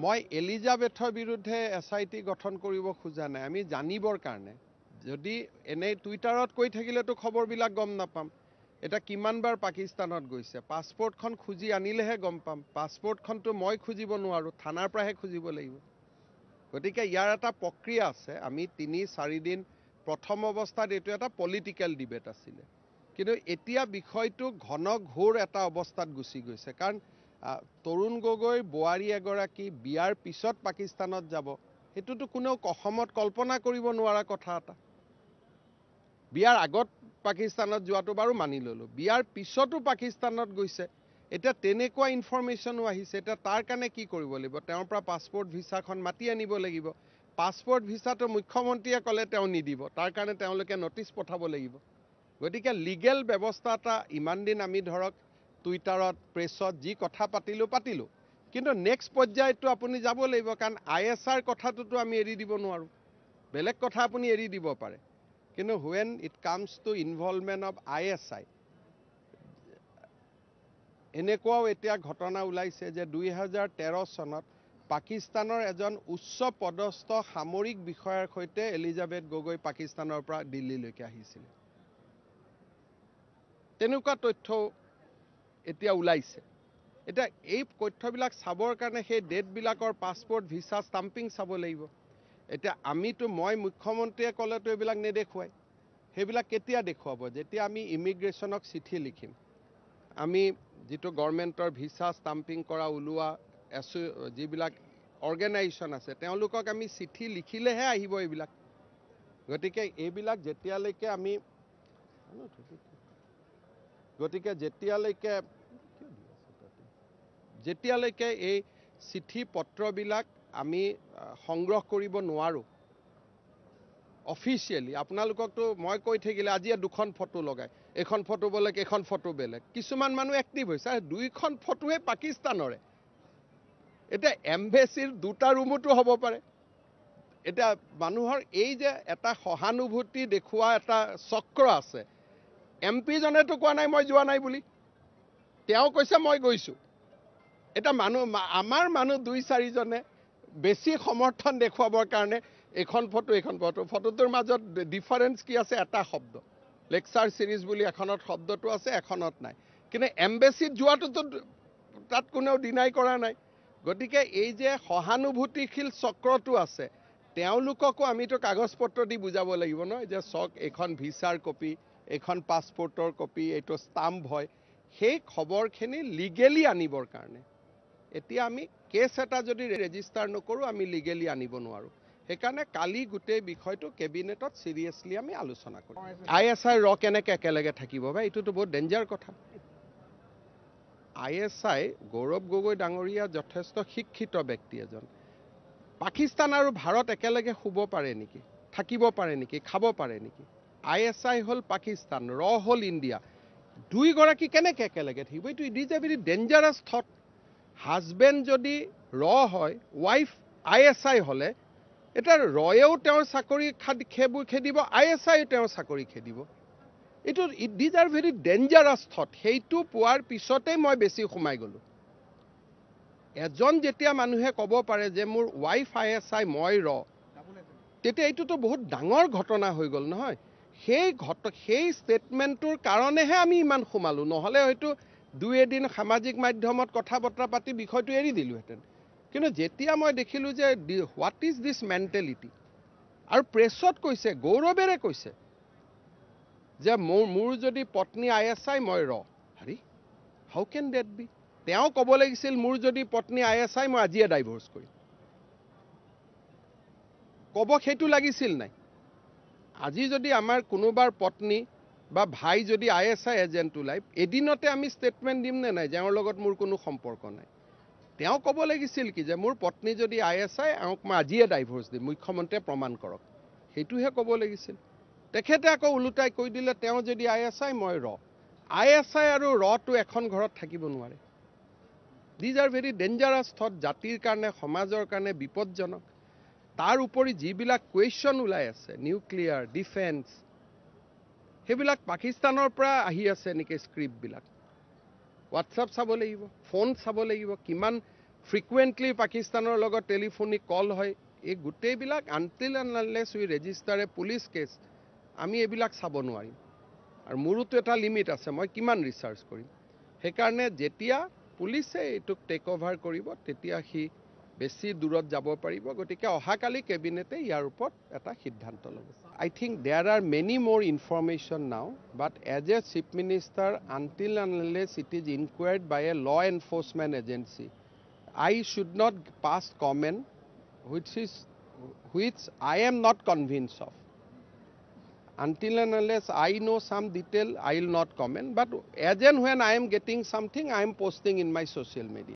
মই এলিজাবেথৰ বিৰুদ্ধে SIT গঠন কৰিব খোজা নাই আমি জানিবৰ কাৰণে যদি এনে টুইটাৰত কৈ থাকিলেতো খবৰবিলাক গম নাপাম এটা কিমানবাৰ পাকিস্তানত গৈছে পাছপোৰ্টখন খুজি আনিলেহে গম পাম পাছপোৰ্টখনটো মই খুজিব নোৱাৰো থানাৰ পৰাহে খুজিব লাগিব গতিকে ইয়াৰ এটা প্ৰক্ৰিয়া আছে আমি ৩-৪ দিন প্ৰথম অৱস্থাত এটো এটা পলিটিক্যাল ডিবেট আছিল কিন্তু এতিয়া বিষয়টো ঘনঘোৰ এটা অৱস্থাত গুছি গৈছে কাৰণ তৰুণ গগৈ বোৱাৰী এগৰাকী বিয়াৰ পিছত পাকিস্তানত যাব হেতুটো কোনো অসমত কল্পনা কৰিব নোৱাৰা কথা এটা বিয়াৰ আগত পাকিস্তানত যোৱাটো বাৰু মানি ললো বিয়াৰ পিছতো পাকিস্তানত গৈছে এটা তেনেকুৱা ইনফৰমেশনও আহিছে এটা তাৰ কাৰণে কি কৰিব লাগিব তেওঁৰ পৰা পাছপোৰ্ট ভিসাখন মাতি আনিব লাগিব পাছপোৰ্ট ভিসাটো মুখ্যমন্ত্ৰীয়ে কলে তেওঁ নিদিব তাৰ কাৰণে তেওঁলোকে নটিচ পঠাব লাগিব গতিকে লিগেল ব্যৱস্থা এটা ইমান দিন আমি ধৰক টুইটাৰত প্ৰেছত যি কথা পাতিলো কিন্তু নেক্সট পৰ্যায়টো আপুনি যাব লাগিব কাৰণ ISR কথাটোতো আমি এৰি দিব নোৱাৰো বেলেগ কথা আপুনি এৰি দিব পাৰে কিন্তু when it comes to involvement of ISI এনেকুৱাও এতিয়া ঘটনা ওলাইছে যে 2013 চনত পাকিস্তানৰ এজন উচ্চ পদস্থ সামৰিক বিষয়াৰ সৈতে এলিজাবেথ গগৈ পাকিস্তানৰ পৰা দিল্লীলৈকে আহিছিল তেনেকুৱা তথ্য এতিয়া ওলাইছে এটা এই তথ্যবিলাক চাবৰ কাৰণে সেই ডেটবিলাকৰ পাছপোৰ্ট ভিসা ষ্টাম্পিং চাব লাগিব এটা আমিতো মই মুখ্যমন্ত্ৰীয়ে কলেতো এইবিলাক নেদেখুৱাই সেইবিলাক কেতিয়া দেখুৱাব যেতিয়া আমি ইমিগ্ৰেশ্যনক চিঠি লিখিম আমি যেটো গভৰ্ণমেণ্টৰ ভিসা ষ্টাম্পিং কৰা উলোৱা যিবিলাক অৰ্গেনাইজেশ্যন আছে তেওঁলোকক আমি চিঠি লিখিলেহে আহিব এইবিলাক গতিকে এইবিলাক যেতিয়ালৈকে আমি যেতিয়ালৈকে এই চিঠি পত্ৰবিলাক আমি সংগ্ৰহ কৰিব নোৱাৰো অফিচিয়ালি আপোনালোককতো মই কৈ থাকিলে আজি দুখন ফটো লগাই এখন ফটো বেলেগ এখন ফটো বেলেগ কিছুমান মানুহ এক্টিভ হৈছে দুইখন ফটোৱে পাকিস্তানৰে এটা এমবেসিৰ দুটা ৰুমতো হ'ব পাৰে এটা মানুহৰ এই যে এটা সহানুভূতি দেখুৱা এটা চক্ৰ আছে MP জনেতো কোৱা নাই মই যোৱা নাই বুলি তেওঁ কৈছে মই গৈছো এটা মানুহ আমাৰ মানুহ 2-4 জনে বেছি সমৰ্থন দেখুৱাবৰ কাৰণে এখন ফটোটোৰ মাজত ডিফাৰেন্স কি আছে এটা শব্দ লেকচাৰ সিৰিজ বুলি এখনত শব্দটো আছে এখনত নাই কিন্তু এমবেসিত যোৱাটো তাত কোনো ডিনাই কৰা নাই গতিকে এই যে সহানুভূতিশীল চক্ৰটো আছে তেওঁলোককো আমিতো কাগজ পত্ৰ দি বুজাব লাগিব ন যে সক এখন ভিসাৰ কপি এখন পাছপোৰ্টৰ কপি এটো ষ্টাম্প হয় সেই খবৰখিনি লিগেলি আনিবৰ কাৰণে এতিয়া আমি কেছ এটা যদি ৰেজিষ্টাৰ নকৰো আমি লিগেলি আনিব নোৱাৰো সেইকাৰণে কালি গোটেই বিষয়টো কেবিনেটত সিৰিয়াসলি আমি আলোচনা কৰিম ISI ৰ কেনেকৈ একেলগে থাকিব বা এটোতো বহুত ডেঞ্জাৰ কথা ISI গৌৰৱ গগৈ ডাঙৰীয়া যথেষ্ট শিক্ষিত ব্যক্তি এজন পাকিস্তান আৰু ভাৰত একেলগে শুব পাৰে নেকি থাকিব পাৰে নেকি খাব পাৰে নেকি ISI হল পাকিস্তান ৰ হল ইন্ডিয়া দুই গৰাকী কেনেকৈ একেলগে থাকিব এটো it is a very dangerous thought husband যদি ৰ হয় ওয়াইফ ISI হলে এটা ৰয়েও তেওঁৰ চাকৰি খেদিব ISI তেওঁৰ চাকৰি খেদিব এটো these are very dangerous thought হেইটো পোৱাৰ পিছতে মই বেছি সোমাই গলো এজন যেতিয়া মানুহে ক'ব পাৰে যে মোৰ ওয়াইফ ISI মই ৰ তেতিয়া এইটোতো বহুত ডাঙৰ ঘটনা হৈ গল নহয় সেই ষ্টেটমেন্টৰ কাৰণেহে আমি ইমান সোমালো নহলে হয়তো 2 দিন সামাজিক মাধ্যমত কথা বতৰা পাতি বিষয়টো এৰি দিলোহেতেন কিন্তু যেতিয়া মই দেখিলো যে হোৱাট ইজ দিস মেন্টালিটি আৰু প্ৰেছত কৈছে গৌৰৱেৰে কৈছে যে মোৰ যদি পত্নী ISI মই ৰ হৰি হাউ ক্যান দ্যাট বি তেওঁ ক'ব লাগিছিল মোৰ যদি পত্নী ISI মই আজিয়ে ডাইভোৰ্স কৰিম ক'ব সেইটো লাগিছিল নাই আজি যদি আমাৰ কোনোবাৰ পত্নী বা ভাই যদি ISI এজেন্ট ওলাই এদিনতে আমি স্টেটমেন্ট দিম নে নাই যাৰ লগত মোৰ কোনো সম্পৰ্ক নাই তেওঁ ক'ব লাগিছিল কি যে মোৰ পত্নী যদি ISI আওক মই আজিয়ে ডাইভোৰ্স দিম মুখ্যমন্ত্ৰীয়ে প্ৰমাণ কৰক হেতুহে ক'ব লাগিছিল তেখেতে আকৌ উলুটাই কৈ দিলে তেওঁ যদি ISI মই ৰ ISI আৰু ৰটো এখন ঘৰত থাকিব নোৱাৰে these are very dangerous thought জাতিৰ কাৰণে সমাজৰ কাৰণে বিপদজনক তাৰ উপৰি যিবিলাক কুৱেশ্যন ওলাই আছে নিউক্লিয়াৰ ডিফেন্স সেইবিলাক পাকিস্তানৰ পৰা আহি আছে নেকি স্ক্ৰিপ্টবিলাক হোৱাটছআপ চাব লাগিব ফোন চাব লাগিব কিমান ফ্ৰিকুৱেণ্টলি পাকিস্তানৰ লগত টেলিফোনিক কল হয়, এই গোটেইবিলাক until and unless we register a police case আমি এইবিলাক চাব নোৱাৰিম। আৰু মোৰোতো এটা লিমিট আছে, মই কিমান ৰিচাৰ্চ কৰিম। সেইকাৰণে যেতিয়া পুলিচে এইটোক টেক অভাৰ কৰিব তেতিয়া সি বেছি দূৰত যাব পাৰিব। গতিকে অহাকালি কেবিনেটে ইয়াৰ ওপৰত এটা সিদ্ধান্ত ল'ব। I think there are many more information now, but as a chief minister until unless it is inquired by a law enforcement agency, I should not pass comment which I am not convinced of. Until and unless I know some detail, I will not comment. But as and when I am getting something, I am posting in my social media.